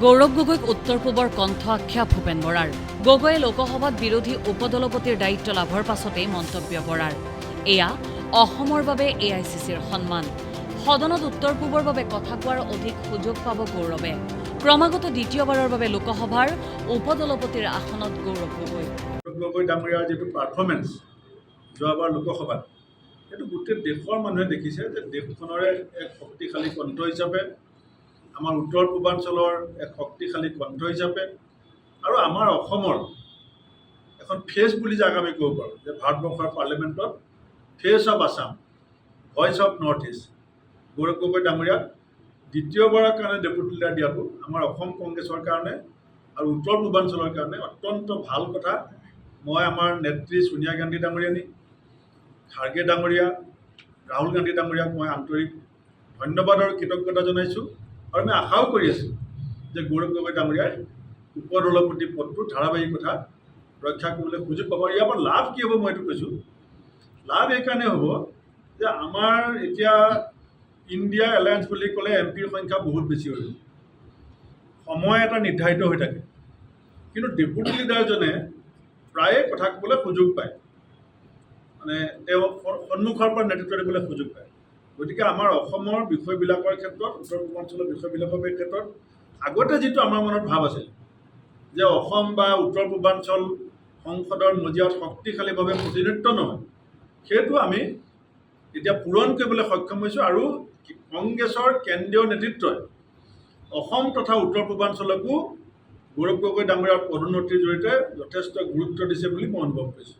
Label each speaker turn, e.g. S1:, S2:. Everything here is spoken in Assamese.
S1: গৌৰৱ গগৈক উত্তৰ পূবৰ কণ্ঠ আখ্যা ভূপেন বৰাৰ। গগৈয়ে লোকসভাত বিৰোধী উপদলপতিৰ দায়িত্ব লাভৰ পাছতেই মন্তব্য বৰাৰ। এয়া অসমৰ বাবে AICCৰ সন্মান। সদনত উত্তৰ পূবৰ বাবে কথা কোৱাৰ অধিক সুযোগ পাব গৌৰৱে। ক্ৰমাগত দ্বিতীয়বাৰৰ বাবে লোকসভাৰ উপদলপতিৰ আসনত গৌৰৱ গগৈ।
S2: গগৈ ডাঙৰীয়াৰ যিটো পাৰফৰ্মেঞ্চ যোৱাবাৰ লোকসভাত, সেইটো গোটেই দেশৰ মানুহে দেখিছে যে দেশখনৰে এক শক্তিশালী কণ্ঠ হিচাপে, আমাৰ উত্তৰ পূৰ্বাঞ্চলৰ এক শক্তিশালী কণ্ঠ হিচাপে আৰু আমাৰ অসমৰ এখন ফেচ বুলি যাক আমি ক'ব পাৰোঁ যে ভাৰতবৰ্ষৰ পাৰ্লিমেণ্টত face of Assam, voice of north east Gaurav Gogoi ডাঙৰীয়াক দ্বিতীয়বাৰৰ কাৰণে ডেপুটি লিডাৰ দিয়াটো আমাৰ অসম কংগ্ৰেছৰ কাৰণে আৰু উত্তৰ পূৰ্বাঞ্চলৰ কাৰণে অত্যন্ত ভাল কথা। মই আমাৰ নেত্ৰী ছোনিয়া গান্ধী ডাঙৰীয়ানী, খাৰ্গে ডাঙৰীয়া, ৰাহুল গান্ধী ডাঙৰীয়াক মই আন্তৰিক ধন্যবাদ আৰু কৃতজ্ঞতা জনাইছোঁ আৰু মই আশাও কৰি আছোঁ যে গৌৰৱ গগৈ ডাঙৰীয়াই উপদলপতি পদটোৰ ধাৰাবাহিকতা ৰক্ষা কৰিবলৈ সুযোগ পাব। ইয়াৰ পৰা লাভ কি হ'ব মই এইটো কৈছোঁ। লাভ এইকাৰণে হ'ব যে আমাৰ এতিয়া ইণ্ডিয়া এলায়েন্স বুলি ক'লে MPৰ সংখ্যা বহুত বেছি হৈ গ'ল, সময় এটা নিৰ্ধাৰিত হৈ থাকে, কিন্তু ডেপুটি লিডাৰজনে প্ৰায়ে কথা ক'বলৈ সুযোগ পায়, মানে তেওঁ সন্মুখৰ পৰা নেতৃত্ব দিবলৈ সুযোগ পায়। গতিকে আমাৰ অসমৰ বিষয়বিলাকৰ ক্ষেত্ৰত, উত্তৰ পূৰ্বাঞ্চলৰ বিষয়বিলাকৰ ক্ষেত্ৰত আগতে যিটো আমাৰ মনত ভাৱ আছিল যে অসম বা উত্তৰ পূৰ্বাঞ্চল সংসদৰ মজিয়াত শক্তিশালীভাৱে প্ৰতিনিধিত্ব নহয়, সেইটো আমি এতিয়া পূৰণ কৰিবলৈ সক্ষম হৈছোঁ আৰু কংগ্ৰেছৰ কেন্দ্ৰীয় নেতৃত্বই অসম তথা উত্তৰ পূৰ্বাঞ্চলকো গৌৰৱ গগৈ ডাঙৰীয়াৰ পদোন্নতিৰ জৰিয়তে যথেষ্ট গুৰুত্ব দিছে বুলি মই অনুভৱ কৰিছোঁ।